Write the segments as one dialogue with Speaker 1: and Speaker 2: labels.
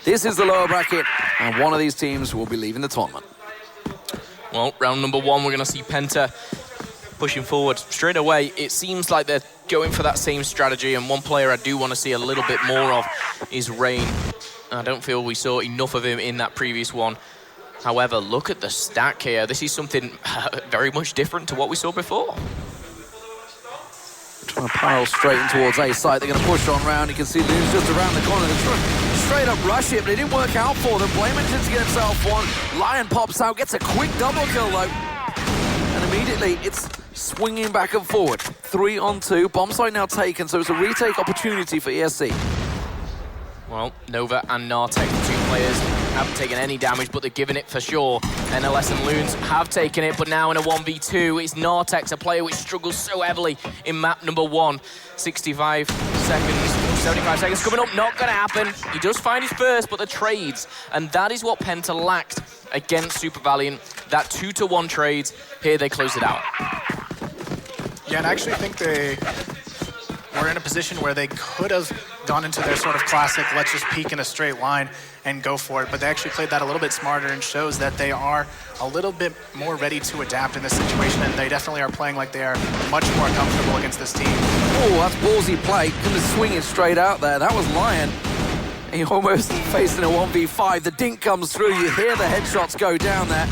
Speaker 1: This is the lower bracket, and one of these teams will be leaving the tournament.
Speaker 2: Well, round number one, we're going to see Penta pushing forward straight away. It seems like they're going for that same strategy, and one player I do want to see a little bit more of is Rain. I don't feel we saw enough of him in that previous one. However, look at the stack here. This is something very much different to what we saw before.
Speaker 1: Trying to pile straight in towards A site. They're going to push on round. You can see Loon's just around the corner. They're trying to straight up rush it, but it didn't work out for them. Blame manages to get himself one. Lion pops out, gets a quick double kill though. And immediately it's swinging back and forward. 3 on 2. Bomb site now taken, so it's a retake opportunity for ESC.
Speaker 2: Well, Nova and Nartek, the two players, haven't taken any damage, but they're giving it for sure. NLS and Loons have taken it, but now in a 1v2, it's Nartek, a player which struggles so heavily in map number 1. 65 seconds, 75 seconds coming up, not gonna happen. He does find his first, but the trades, and that is what Penta lacked against Super Valiant. That 2-to-1 trades, here they close it out.
Speaker 3: Yeah, and I actually think they were in a position where they could have gone into their sort of classic, let's just peek in a straight line and go for it, but they actually played that a little bit smarter and shows that they are a little bit more ready to adapt in this situation, and they definitely are playing like they are much more comfortable against this team.
Speaker 1: Oh, that's ballsy play. Gonna swing it straight out there. That was Lion. He almost facing a 1v5. The dink comes through. You hear the headshots go down there.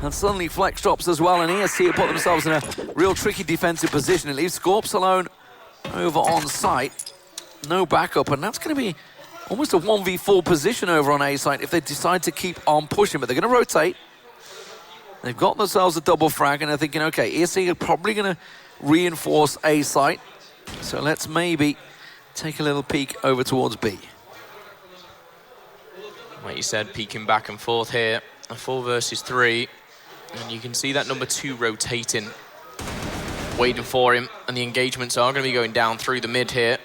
Speaker 1: And suddenly Flex drops as well, and ESC have put themselves in a real tricky defensive position. It leaves Scorps alone over on site. No backup, and that's going to be almost a 1v4 position over on A site if they decide to keep on pushing, but they're going to rotate. They've got themselves a double frag, and they're thinking, okay, ESC are probably going to reinforce A site, so let's maybe take a little peek over towards B.
Speaker 2: Like you said, peeking back and forth here, a 4 versus 3, and you can see that number 2 rotating, waiting for him, and the engagements are going to be going down through the mid here.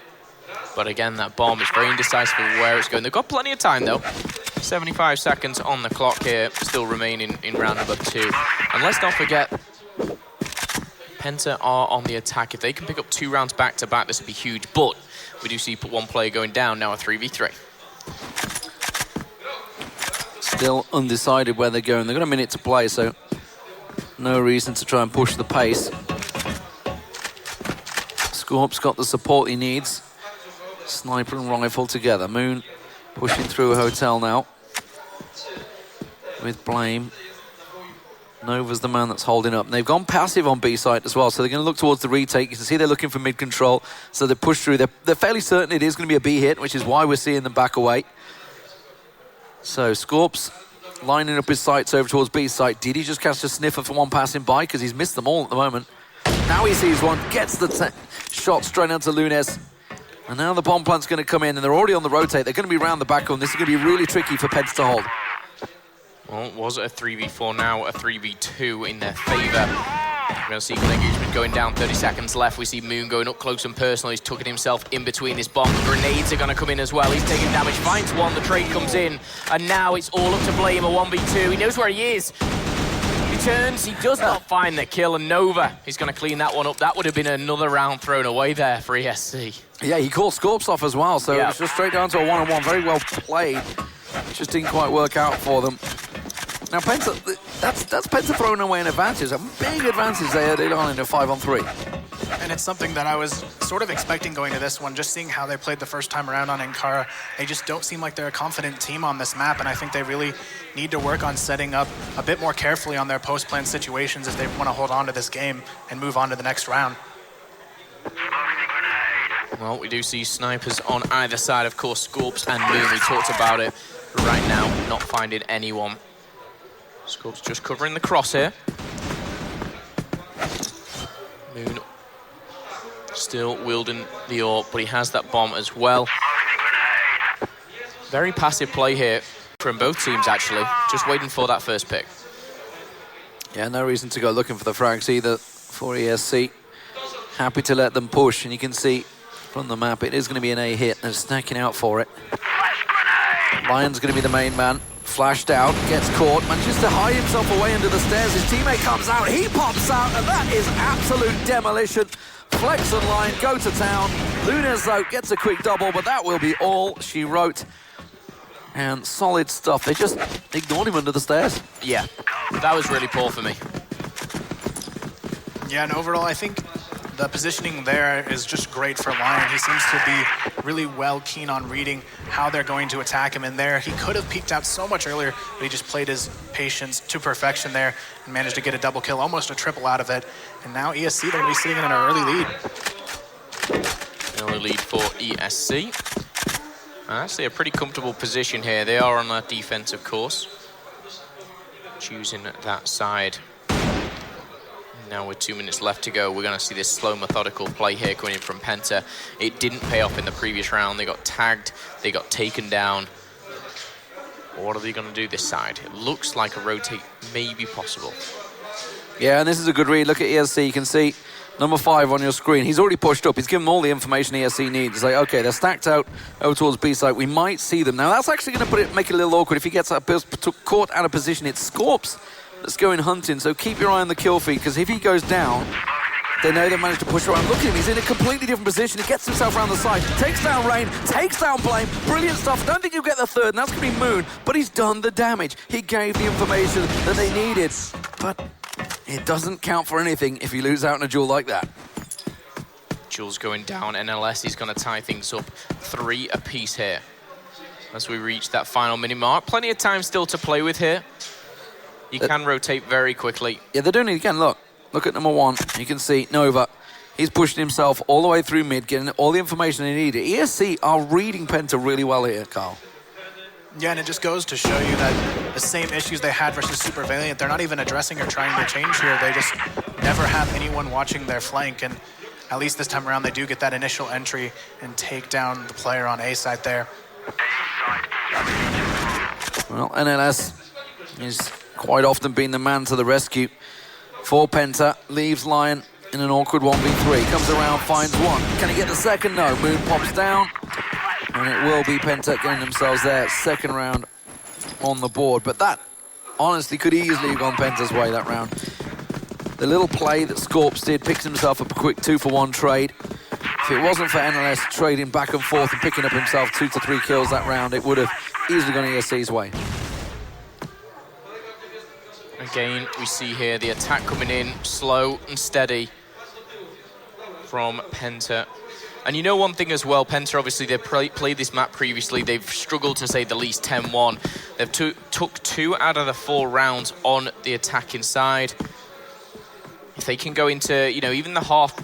Speaker 2: But again, that bomb is very indecisive of where it's going. They've got plenty of time though. 75 seconds on the clock here, still remaining in round number 2. And let's not forget, Penta are on the attack. If they can pick up 2 rounds back to back, this would be huge. But we do see one player going down, now a 3v3.
Speaker 1: Still undecided where they're going. They've got a minute to play, so no reason to try and push the pace. Scorp's got the support he needs. Sniper and rifle together. Moon pushing through a hotel now with Blame. Nova's the man that's holding up. And they've gone passive on B site as well, so they're going to look towards the retake. You can see they're looking for mid control, so they push through. They're fairly certain it is going to be a B hit, which is why we're seeing them back away. So Scorps lining up his sights over towards B site. Did he just catch a sniffer for one passing by? Because he's missed them all at the moment. Now he sees one, gets the shot straight onto Lunes. And now the bomb plant's going to come in, and they're already on the rotate. They're going to be round the back on. This is going to be really tricky for Peds to hold.
Speaker 2: Well, it was a 3v4, now a 3v2 in their favor. We're going to see one engagement going down, 30 seconds left. We see Moon going up close and personal. He's tucking himself in between his bomb. The grenades are going to come in as well. He's taking damage, finds one, the trade comes in. And now it's all up to Blame, a 1v2. He knows where he is. He turns, he does not find the kill, and Nova, he's going to clean that one up. That would have been another round thrown away there for ESC.
Speaker 1: Yeah, he called Scorps off as well, so it's just straight down to a one-on-one. Very well played. Just didn't quite work out for them. Now, Penta, that's Penta throwing away an advantage, a big advantage they had on in a 5-on-3.
Speaker 3: And it's something that I was sort of expecting going to this one, just seeing how they played the first time around on Ankara. They just don't seem like they're a confident team on this map, and I think they really need to work on setting up a bit more carefully on their post-plan situations if they want to hold on to this game and move on to the next round.
Speaker 2: Well, we do see snipers on either side, of course, Scorps and Moon. We talked about it right now, not finding anyone. Scorps just covering the crosshair. Moon still wielding the AWP, but he has that bomb as well. Very passive play here from both teams, actually. Just waiting for that first pick.
Speaker 1: Yeah, no reason to go looking for the frags either for ESC. Happy to let them push, and you can see from the map it is going to be an A hit. They're snacking out for it. Lion's going to be the main man. Flashed out, gets caught, manages to hide himself away under the stairs. His teammate comes out, he pops out, and that is absolute demolition. Flex and Lion go to town. Lunes, though, gets a quick double, but that will be all she wrote. And solid stuff. They just ignored him under the stairs.
Speaker 2: Yeah, that was really poor for me.
Speaker 3: Yeah, and overall, I think the positioning there is just great for Lion. He seems to be really keen on reading how they're going to attack him in there. He could have peeked out so much earlier, but he just played his patience to perfection there and managed to get a double kill, almost a triple out of it. And now ESC, they're going to be sitting in an early lead.
Speaker 2: Early lead for ESC. Actually a pretty comfortable position here. They are on their defense, of course. Choosing that side. Now with 2 minutes left to go, we're going to see this slow, methodical play here coming in from Penta. It didn't pay off in the previous round. They got tagged, they got taken down. What are they going to do this side? It looks like a rotate may be possible.
Speaker 1: Yeah, and this is a good read. Look at ESC. You can see number 5 on your screen. He's already pushed up. He's given them all the information ESC needs. It's like, okay, they're stacked out over towards B side. We might see them. Now, that's actually going to make it a little awkward. If he gets caught out of position, it's Scorps that's going hunting. So keep your eye on the kill feed, because if he goes down, they know they managed to push around. Look at him. He's in a completely different position. He gets himself around the side, takes down Rain, takes down Blame. Brilliant stuff. Don't think he'll get the third, and that's going to be Moon. But he's done the damage. He gave the information that they needed. But it doesn't count for anything if you lose out in a duel like that.
Speaker 2: Jules going down. NLS is going to tie things up 3 apiece here as we reach that final minute mark. Plenty of time still to play with here. You can rotate very quickly.
Speaker 1: Yeah, they're doing it again. Look at number 1. You can see Nova. He's pushing himself all the way through mid, getting all the information they needed. ESC are reading Penta really well here, Carl.
Speaker 3: Yeah, and it just goes to show you that the same issues they had versus Super Valiant, they're not even addressing or trying to change here. They just never have anyone watching their flank, and at least this time around they do get that initial entry and take down the player on A side there.
Speaker 1: Well, NLS is quite often being the man to the rescue for Penta. Leaves Lion in an awkward 1v3. Comes around, finds one. Can he get the second? No. Moon pops down. And it will be Penta getting themselves their second round on the board. But that, honestly, could easily have gone Penta's way that round. The little play that Scorps did, picked himself up a quick 2-for-1 trade. If it wasn't for NLS trading back and forth and picking up himself 2 to 3 kills that round, it would have easily gone ESC's way.
Speaker 2: Again, we see here the attack coming in slow and steady from Penta. And you know one thing as well, Penta, obviously, they've played this map previously. They've struggled to say the least 10-1. They've took 2 out of the 4 rounds on the attacking side. If they can go into, even the half,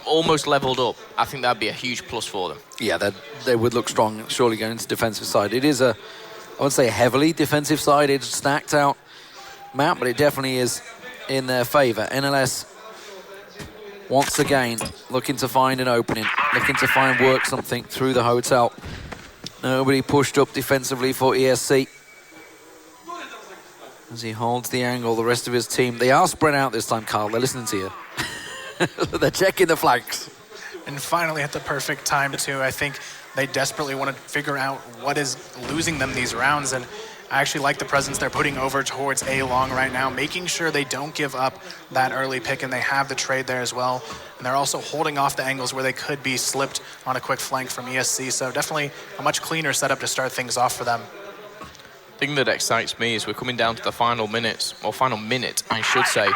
Speaker 2: almost leveled up, I think that'd be a huge plus for them.
Speaker 1: Yeah, they would look strong, surely going into defensive side. It is I would say, a heavily defensive side. It's stacked out map, but it definitely is in their favor. NLS, once again, looking to find an opening, looking to work something through the hotel. Nobody pushed up defensively for ESC. As he holds the angle, the rest of his team, they are spread out this time, Carl. They're listening to you. They're checking the flanks.
Speaker 3: And finally, at the perfect time, too, I think they desperately want to figure out what is losing them these rounds. And I actually like the presence they're putting over towards A long right now, making sure they don't give up that early pick, and they have the trade there as well. And they're also holding off the angles where they could be slipped on a quick flank from ESC. So definitely a much cleaner setup to start things off for them.
Speaker 2: The thing that excites me is we're coming down to the final minutes, or final minute, I should say.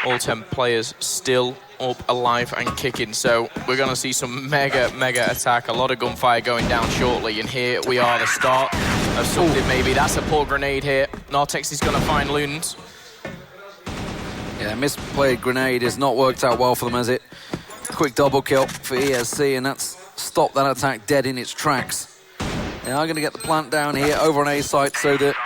Speaker 2: All 10 players still up, alive and kicking. So we're going to see some mega attack, a lot of gunfire going down shortly. And here we are, the start of something maybe. That's a poor grenade here. Nartex is going to find Lunds.
Speaker 1: Yeah, misplayed grenade has not worked out well for them, has it? Quick double kill for ESC, and that's stopped that attack dead in its tracks. They are going to get the plant down here over on A site, so that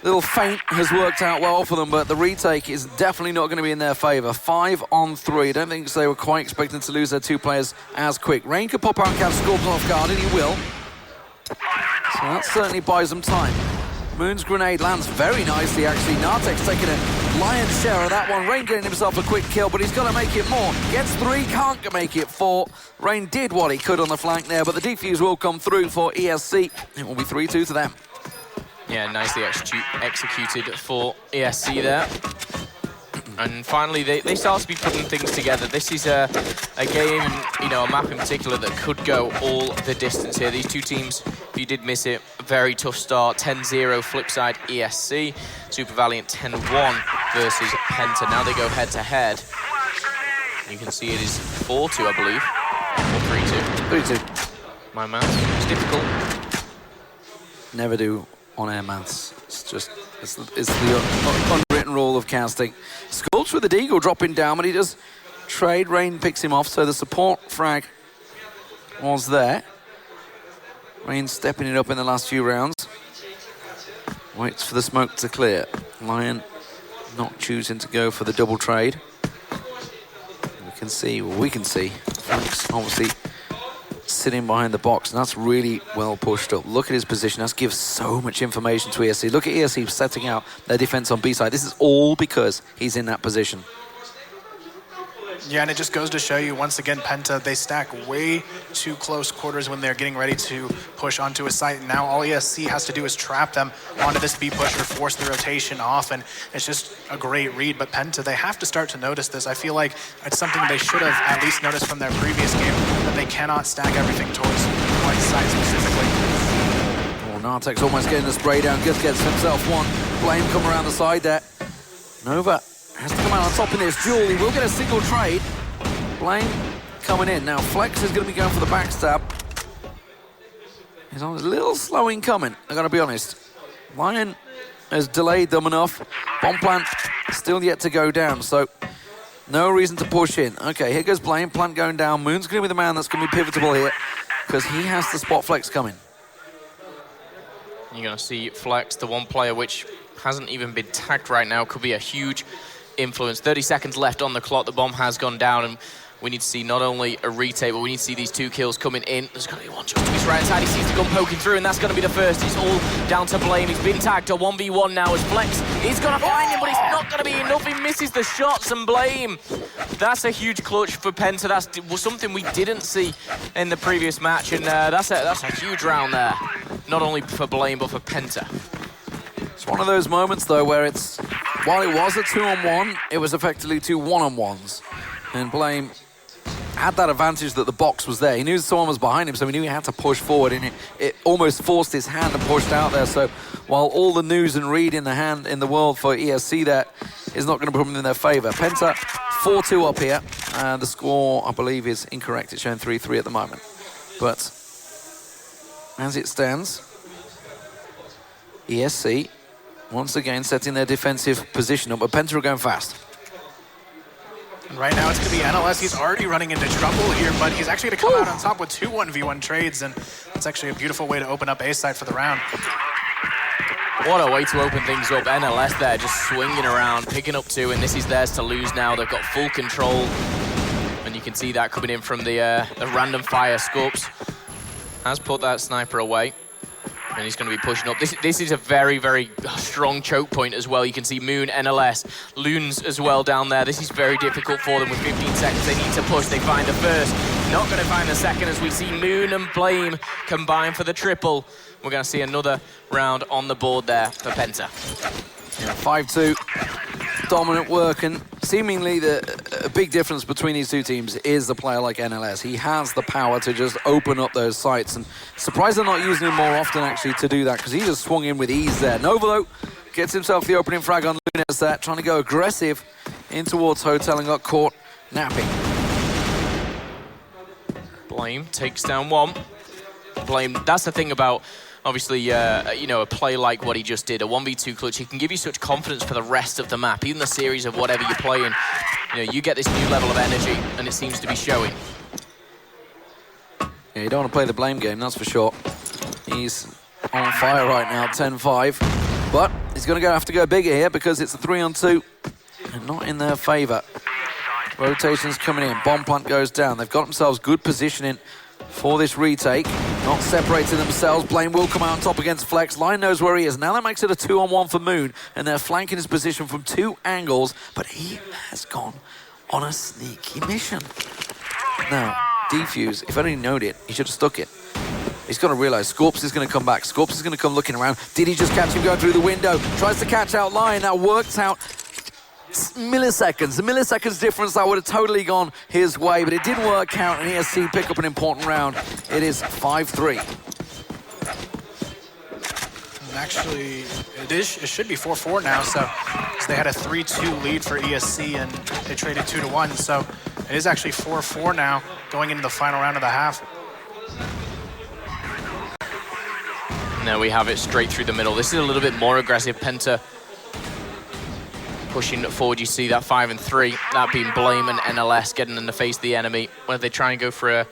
Speaker 1: little feint has worked out well for them, but the retake is definitely not going to be in their favor. 5 on 3. I don't think they were quite expecting to lose their 2 players as quick. Rain could pop out and catch Scorps off guard, and he will. So that certainly buys them time. Moon's grenade lands very nicely, actually. Nartex taking a lion's share of that one. Rain getting himself a quick kill, but he's got to make it more. Gets 3, can't make it 4. Rain did what he could on the flank there, but the defuse will come through for ESC. It will be 3-2 to them.
Speaker 2: Yeah, nicely executed for ESC there. And finally, they start to be putting things together. This is a game, you know, a map in particular that could go all the distance here. These two teams, if you did miss it, a very tough start. 10-0 flipside ESC. Super Valiant 10-1 versus Penta. Now they go head-to-head. You can see it is 4-2, I believe. Or 3-2.
Speaker 1: 3-2.
Speaker 2: My maths. It's difficult.
Speaker 1: Never do on-air maths. It's the unwritten rule of casting. Skulch with the Deagle dropping down, but he does trade. Rain picks him off, so the support frag was there. Rain stepping it up in the last few rounds. Waits for the smoke to clear. Lion not choosing to go for the double trade. We can see Frank's obviously sitting behind the box, and that's really well pushed up. Look at his position. That gives so much information to ESC. Look at ESC setting out their defense on B side. This is all because he's in that position.
Speaker 3: Yeah, and it just goes to show you, once again, Penta, they stack way too close quarters when they're getting ready to push onto a site. And now all ESC has to do is trap them onto this B pusher, force the rotation off, and it's just a great read. But Penta, they have to start to notice this. I feel like it's something they should have at least noticed from their previous game, that they cannot stack everything towards one side specifically.
Speaker 1: Oh, Nartek's almost getting the spray down. Just gets himself one. Blame come around the side there. Nova has to come out on top in this duel. He will get a single trade. Blame coming in. Now Flex is going to be going for the backstab. He's on a little slow in coming, I gotta be honest. Lion has delayed them enough. Bomb plant still yet to go down, so no reason to push in. Okay, here goes Blame. Plant going down. Moon's going to be the man that's going to be pivotal here, because he has to spot Flex coming.
Speaker 2: You're going to see Flex, the one player which hasn't even been tagged right now, could be a huge influence. 30 seconds left on the clock. The bomb has gone down, and we need to see not only a retake, but we need to see these two kills coming in. There's going to be one shot to his right side. He sees the gun poking through, and that's going to be the first. It's all down to Blame. He's been tagged to 1v1 now as Flex. He's going to find him, but it's not going to be enough. He misses the shots, and Blame. That's a huge clutch for Penta. That's something we didn't see in the previous match, and that's a huge round there. Not only for Blame, but for Penta.
Speaker 1: It's one of those moments, though, where it's, while it was a 2-on-1, it was effectively two 1-on-1s. And Blame had that advantage that the box was there. He knew someone was behind him, so he knew he had to push forward, and it almost forced his hand and pushed out there. So while all the news and read in the world for ESC there is not going to put them in their favor. Penta 4-2 up here, and the score, I believe, is incorrect. It's showing 3-3 at the moment. But as it stands, ESC once again setting their defensive position up, but Penta are going fast.
Speaker 3: And right now it's going to be NLS. He's already running into trouble here, but he's actually going to come out on top with two 1v1 trades, and it's actually a beautiful way to open up A side for the round.
Speaker 2: What a way to open things up. NLS there just swinging around, picking up two, and this is theirs to lose now. They've got full control, and you can see that coming in from the random fire. Scorps has put that sniper away, and he's going to be pushing up. This is a very, very strong choke point as well. You can see Moon, NLS, Loons as well down there. This is very difficult for them with 15 seconds. They need to push. They find the first. Not going to find the second as we see Moon and Blame combine for the triple. We're going to see another round on the board there for Penta.
Speaker 1: Yeah, 5-2. Dominant work, and seemingly a big difference between these two teams is the player like NLS. He has the power to just open up those sites, and surprised they're not using him more often actually to do that, because he just swung in with ease there. Nova, though, gets himself the opening frag on Lunes there, trying to go aggressive in towards Hotel and got caught napping.
Speaker 2: Blame takes down one. Blame, that's the thing about obviously, you know, a play like what he just did, a 1v2 clutch, he can give you such confidence for the rest of the map, even the series of whatever you're playing. You know, you get this new level of energy, and it seems to be showing.
Speaker 1: Yeah, you don't want to play the Blame game, that's for sure. He's on fire right now, 10-5. But he's going to have to go bigger here, because it's a 3-on-2, and not in their favor. Rotations coming in, bomb plant goes down. They've got themselves good positioning for this retake. Not separating themselves. Blame will come out on top against Flex. Lion knows where he is. Now that makes it a 2-on-1 for Moon, and they're flanking his position from two angles, but he has gone on a sneaky mission. Now, Defuse, if only he known it, he should have stuck it. He's got to realize Scorps is going to come back. Scorps is going to come looking around. Did he just catch him going through the window? Tries to catch out Lion. That works out milliseconds. The milliseconds difference, that would have totally gone his way, but it didn't work out, and ESC pick up an important round. It is 5-3.
Speaker 3: Actually, it should be 4-4 now, so they had a 3-2 lead for ESC, and they traded 2-1, so it is actually 4-4 now, going into the final round of the half.
Speaker 2: Now we have it straight through the middle. This is a little bit more aggressive. Penta pushing forward. You see that 5 and 3, that being Blame and NLS getting in the face of the enemy. Whether they try and go for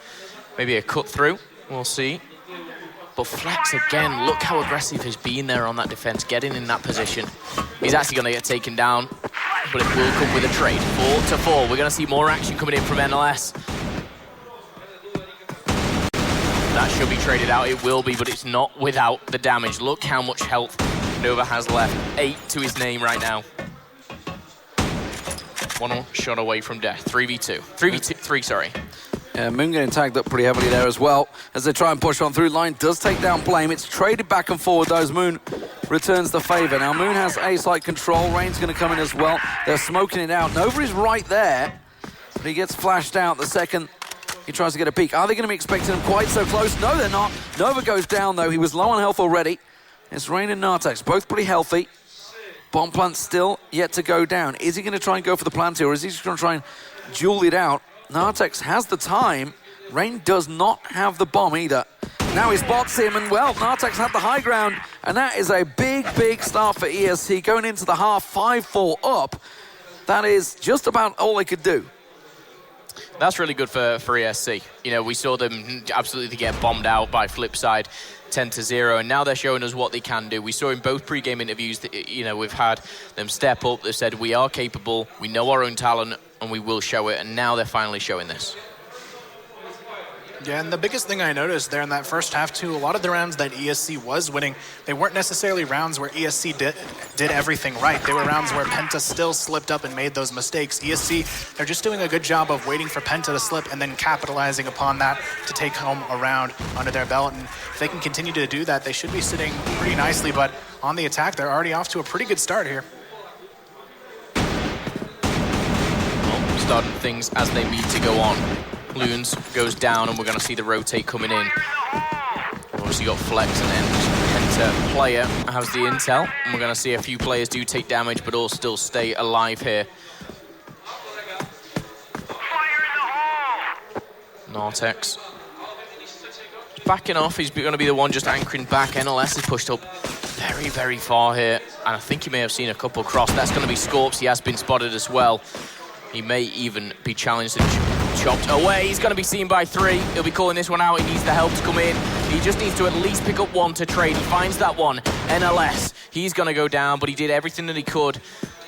Speaker 2: maybe a cut through, we'll see. But Flex again, look how aggressive he's been there on that defense, getting in that position. He's actually going to get taken down, but it will come with a trade. 4-4. We're going to see more action coming in from NLS. That should be traded out. It will be, but it's not without the damage. Look how much health Nova has left. 8 to his name right now. 1 shot away from death. 3v2. 3v3, sorry.
Speaker 1: Yeah, Moon getting tagged up pretty heavily there as well as they try and push on through. Line does take down Blame. It's traded back and forward, though, as Moon returns the favor. Now, Moon has A-site control. Rain's going to come in as well. They're smoking it out. Nova is right there, but he gets flashed out the second he tries to get a peek. Are they going to be expecting him quite so close? No, they're not. Nova goes down, though. He was low on health already. It's Rain and Nartex, both pretty healthy. Bomb plant still yet to go down. Is he going to try and go for the plant here, or is he just going to try and duel it out? Nartex has the time. Rain does not have the bomb either. Now he spots him, and well, Nartex had the high ground, and that is a big, big start for ESC. Going into the half, 5-4 up. That is just about all they could do.
Speaker 2: That's really good for ESC. You know, we saw them absolutely get bombed out by Flipside 10-0, and now they're showing us what they can do. We saw in both pre-game interviews that, you know, we've had them step up. They've said, we are capable, we know our own talent, and we will show it, and now they're finally showing this.
Speaker 3: Yeah, and the biggest thing I noticed there in that first half, too, a lot of the rounds that ESC was winning, they weren't necessarily rounds where ESC did everything right. They were rounds where Penta still slipped up and made those mistakes. ESC, they're just doing a good job of waiting for Penta to slip and then capitalizing upon that to take home a round under their belt. And if they can continue to do that, they should be sitting pretty nicely. But on the attack, they're already off to a pretty good start here.
Speaker 2: Well, starting things as they need to go on. Loons goes down, and we're going to see the rotate coming in. Obviously got Flex, and then Penta player has the intel, and we're going to see a few players do take damage, but all still stay alive here. Nartex backing off. He's going to be the one just anchoring back. NLS is pushed up very, very far here, and I think you may have seen a couple cross. That's going to be Scorps. He has been spotted as well. He may even be challenged and chopped away. He's going to be seen by 3. He'll be calling this one out. He needs the help to come in. He just needs to at least pick up 1 to trade. He finds that one. NLS, he's going to go down, but he did everything that he could.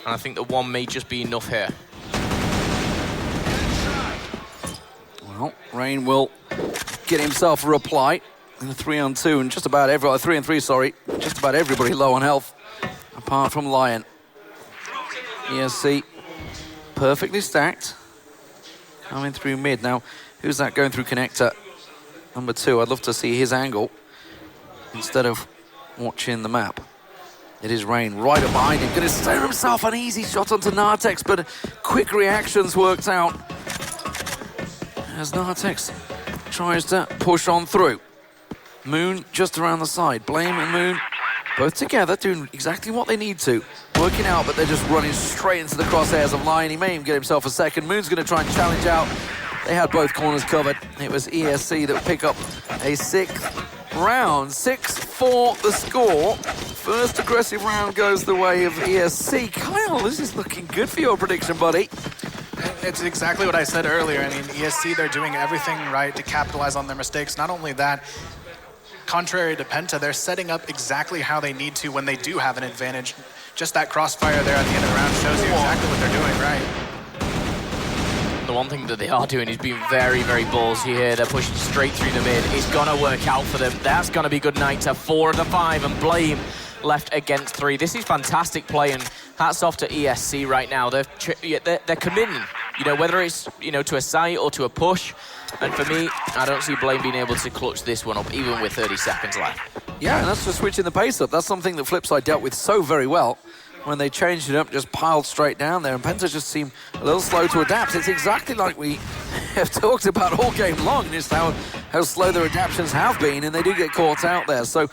Speaker 2: And I think the 1 may just be enough here.
Speaker 1: Well, Rain will get himself a reply in a 3-on-2, and just about 3-on-3, sorry. Just about everybody low on health, apart from Lion. ESC. Perfectly stacked. Coming through mid. Now, who's that going through connector? Number 2. I'd love to see his angle instead of watching the map. It is Rain right up behind him. Going to steer himself an easy shot onto Nartex, but quick reactions worked out as Nartex tries to push on through. Moon just around the side. Blame and Moon both together, doing exactly what they need to. Working out, but they're just running straight into the crosshairs of Lion. He may even get himself a second. Moon's going to try and challenge out. They had both corners covered. It was ESC that would pick up a 6th round. 6-4 the score. First aggressive round goes the way of ESC. Kyle, this is looking good for your prediction, buddy.
Speaker 3: It's exactly what I said earlier. I mean, ESC, they're doing everything right to capitalize on their mistakes. Not only that, contrary to Penta, they're setting up exactly how they need to when they do have an advantage. Just that crossfire there at the end of the round shows you exactly what they're doing right.
Speaker 2: The one thing that they are doing is being very, very ballsy here. They're pushing straight through the mid. It's going to work out for them. That's going to be good night to 4 of the 5, and Blame left against 3. This is fantastic play, and hats off to ESC right now. They're committing, you know, whether it's, you know, to a site or to a push. And for me, I don't see Blame being able to clutch this one up, even with 30 seconds left.
Speaker 1: Yeah, and that's just switching the pace up. That's something that Flipside dealt with so very well. when they changed it up, just piled straight down there, and Penta just seemed a little slow to adapt. It's exactly like we have talked about all game long, just how slow their adaptations have been, and they do get caught out there. So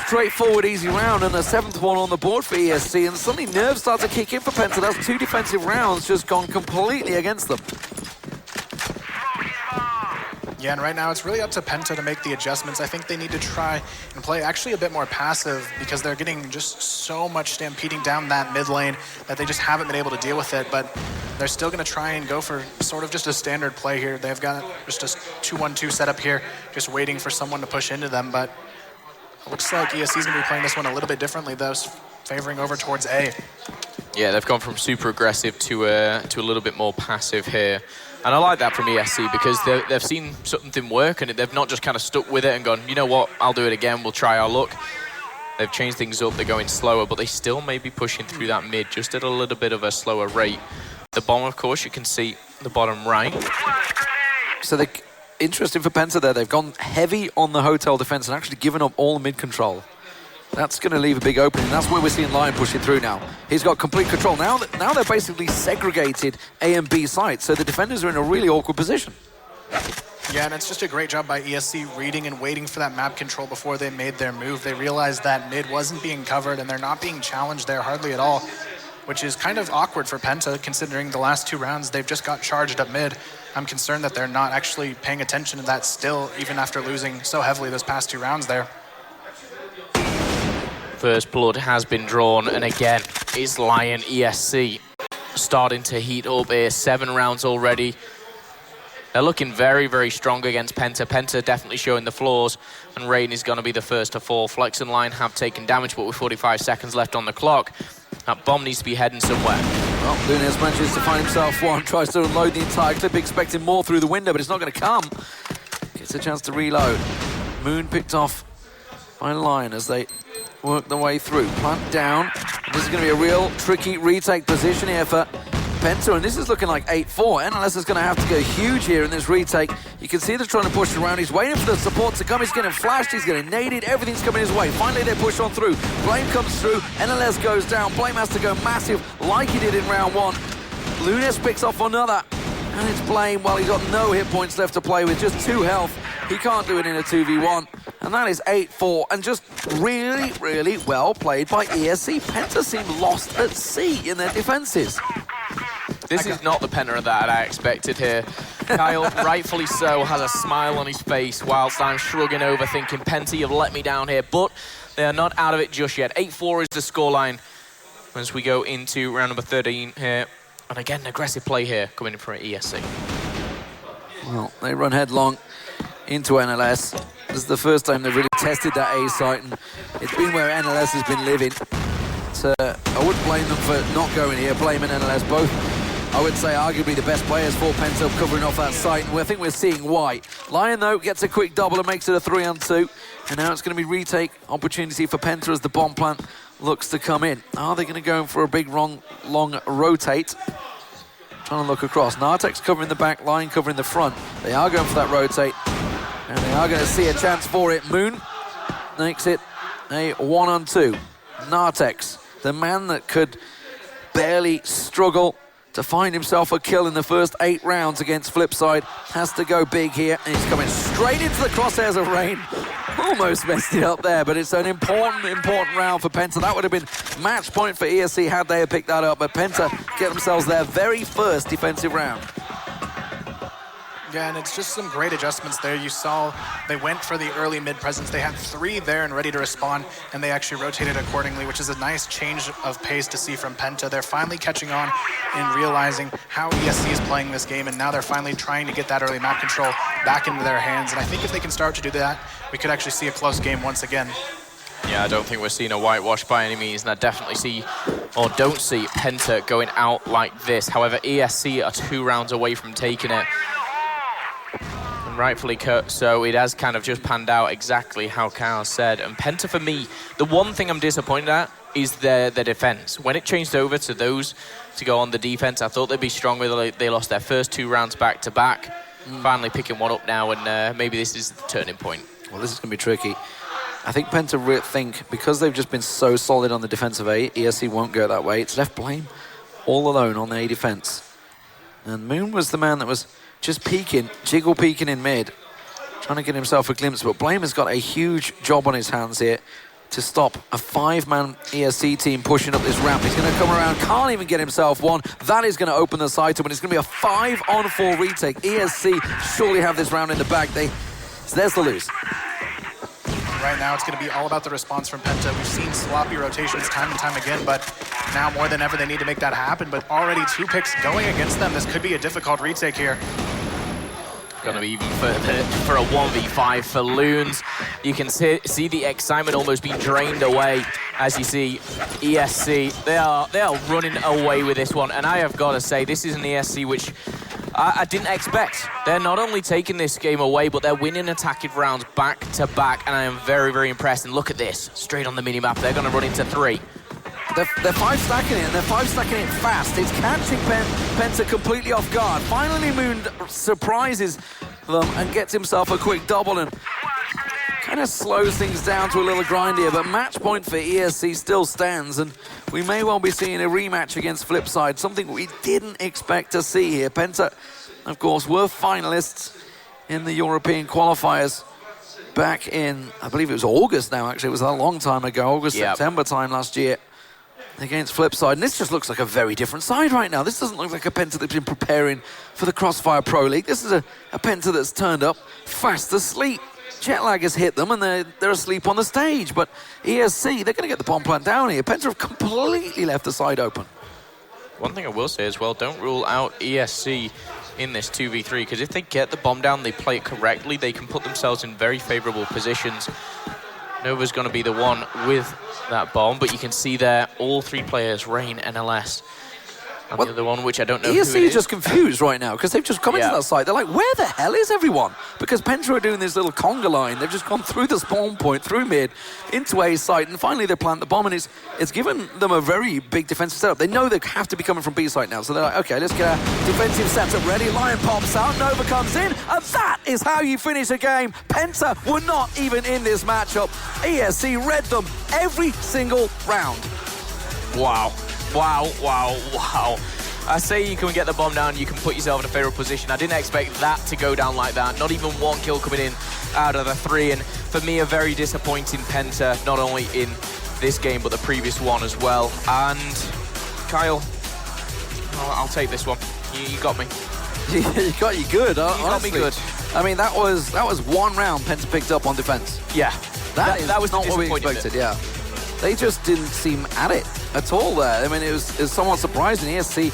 Speaker 1: straightforward, easy round, and a 7th one on the board for ESC, and suddenly nerves start to kick in for Penta. That's 2 defensive rounds just gone completely against them.
Speaker 3: Yeah, and right now it's really up to Penta to make the adjustments. I think they need to try and play actually a bit more passive because they're getting just so much stampeding down that mid lane that they just haven't been able to deal with it. But they're still going to try and go for sort of just a standard play here. They've got just a 2-1-2 setup here, just waiting for someone to push into them. But it looks like ESC is going to be playing this one a little bit differently, though, favoring over towards A.
Speaker 2: Yeah, they've gone from super aggressive to a little bit more passive here. And I like that from ESC because they've seen something work and they've not just kind of stuck with it and gone, you know what, I'll do it again, we'll try our luck. They've changed things up, they're going slower, but they still may be pushing through that mid just at a little bit of a slower rate. The bomb, of course, you can see the bottom right.
Speaker 1: So they're interesting for Penta there. They've gone heavy on the hotel defense and actually given up all the mid control. That's going to leave a big opening. That's where we're seeing Lion pushing through now. He's got complete control. Now they're basically segregated A and B sites, so the defenders are in a really awkward position.
Speaker 3: Yeah, and it's just a great job by ESC reading and waiting for that map control before they made their move. They realized that mid wasn't being covered and they're not being challenged there hardly at all, which is kind of awkward for Penta considering the last 2 rounds they've just got charged up mid. I'm concerned that they're not actually paying attention to that still, even after losing so heavily those past 2 rounds there.
Speaker 2: First blood has been drawn, and again, it's Lion ESC starting to heat up here. 7 rounds already. They're looking very, very strong against Penta. Penta definitely showing the flaws, and Rain is going to be the first to fall. Flex and Lion have taken damage, but with 45 seconds left on the clock, that bomb needs to be heading somewhere.
Speaker 1: Well, Lunes manages to find himself one, tries to unload the entire clip, expecting more through the window, but it's not going to come. Gets a chance to reload. Moon picked off by Lion as they work their way through. Plant down. This is going to be a real tricky retake position here for Penta, and this is looking like 8-4. NLS is going to have to go huge here in this retake. You can see they're trying to push around. He's waiting for the support to come. He's getting flashed. He's getting naded. Everything's coming his way. Finally, they push on through. Blame comes through. NLS goes down. Blame has to go massive like he did in round 1. Lunes picks off another, and it's Blame. Well, he's got no hit points left to play with, just 2 health. He can't do it in a 2v1. And that is 8-4, and just really, really well played by ESC. Penta seemed lost at sea in their defenses.
Speaker 2: This is not the Penta that I expected here. Kyle, rightfully so, has a smile on his face whilst I'm shrugging over thinking, Penta, you've let me down here. But they are not out of it just yet. 8-4 is the scoreline as we go into round number 13 here. And again, an aggressive play here coming in for ESC.
Speaker 1: Well, they run headlong into NLS. This is the first time they've really tested that A site, and it's been where NLS has been living. So I wouldn't blame them for not going here. Blame and NLS both, I would say, arguably the best players for Penta covering off that site, and I think we're seeing why. Lion, though, gets a quick double and makes it a 3-on-2, and now it's going to be retake opportunity for Penta as the bomb plant looks to come in. Are they going to go in for a big long rotate? Trying to look across. Nartek's covering the back, Lion covering the front. They are going for that rotate, and they are going to see a chance for it. Moon makes it a 1-on-2. Nartek's, the man that could barely struggle to find himself a kill in the first 8 rounds against Flipside, has to go big here, and he's coming straight into the crosshairs of Rain. Almost messed it up there, but it's an important round for Penta. That would have been match point for ESC had they picked that up, but Penta get themselves their very first defensive round.
Speaker 3: Yeah, and it's just some great adjustments there. You saw they went for the early mid presence. They had 3 there and ready to respond, and they actually rotated accordingly, which is a nice change of pace to see from Penta. They're finally catching on and realizing how ESC is playing this game, and now they're finally trying to get that early map control back into their hands. And I think if they can start to do that, we could actually see a close game once again.
Speaker 2: Yeah, I don't think we're seeing a whitewash by any means, and I definitely see, or don't see, Penta going out like this. However, ESC are 2 rounds away from taking it. And rightfully so, it has kind of just panned out exactly how Kyle said. And Penta, for me, the one thing I'm disappointed at is their defense. When it changed over to those to go on the defense, I thought they'd be stronger. They lost their first 2 rounds back-to-back. Finally picking one up now, and maybe this is the turning point.
Speaker 1: Well, this is going to be tricky. I think Penta think because they've just been so solid on the defensive A, ESC won't go that way. It's left Blame all alone on the A defense. And Moon was the man that was just peeking, jiggle peeking in mid, trying to get himself a glimpse. But Blame has got a huge job on his hands here to stop a 5-man ESC team pushing up this ramp. He's going to come around, can't even get himself one. That is going to open the side to him, and it's going to be a 5-on-4 retake. ESC surely have this round in the bag. So there's the lose.
Speaker 3: Right now, it's going to be all about the response from Penta. We've seen sloppy rotations time and time again, but now more than ever, they need to make that happen. But already 2 picks going against them. This could be a difficult retake here.
Speaker 2: Going to be even further for a 1v5 for Loons. You can see the excitement almost being drained away as you see ESC. They are running away with this one, and I have got to say, this is an ESC which I didn't expect. They're not only taking this game away, but they're winning attacking rounds back to back, and I am very, very impressed. And look at this, straight on the minimap, they're going to run into 3.
Speaker 1: They're 5-stacking it, and they're 5-stacking it fast. It's catching Penta completely off guard. Finally, Moon surprises them and gets himself a quick double and kind of slows things down to a little grind here. But match point for ESC still stands, and we may well be seeing a rematch against Flipside, something we didn't expect to see here. Penta, of course, were finalists in the European qualifiers back in, I believe it was August now, actually. It was a long time ago, September time last year, against Flipside. And this just looks like a very different side right now. This doesn't look like a Penta that's been preparing for the CrossFire Pro League. This is a Penta that's turned up fast asleep. Jet lag has hit them and they're asleep on the stage. But ESC, they're going to get the bomb plant down here. Penta have completely left the side open.
Speaker 2: One thing I will say as well, don't rule out ESC in this 2v3, because if they get the bomb down, they play it correctly, they can put themselves in very favorable positions. Nova's going to be the one with that bomb, but you can see there all 3 players, Rain, NLS, and the other one, which I don't know
Speaker 1: ESC
Speaker 2: who it is.
Speaker 1: is just confused right now because they've just come into that site. They're like, where the hell is everyone? Because Penta are doing this little conga line. They've just gone through the spawn point, through mid, into A site, and finally they plant the bomb, and it's given them a very big defensive setup. They know they have to be coming from B site now, so they're like, okay, let's get our defensive setup ready. Lion pops out, Nova comes in, and that is how you finish a game. Penta were not even in this matchup. ESC read them every single round.
Speaker 2: Wow. Wow, wow, wow. I say you can get the bomb down, you can put yourself in a favorable position. I didn't expect that to go down like that. Not even 1 kill coming in out of the 3. And for me, a very disappointing Penta, not only in this game, but the previous one as well. And Kyle, I'll take this one. You got me.
Speaker 1: You got you good,
Speaker 2: You got me good.
Speaker 1: I mean, that was 1 round Penta picked up on defense.
Speaker 2: Yeah.
Speaker 1: That was not what we expected, They just didn't seem at it at all there. I mean, it was somewhat surprising. ESC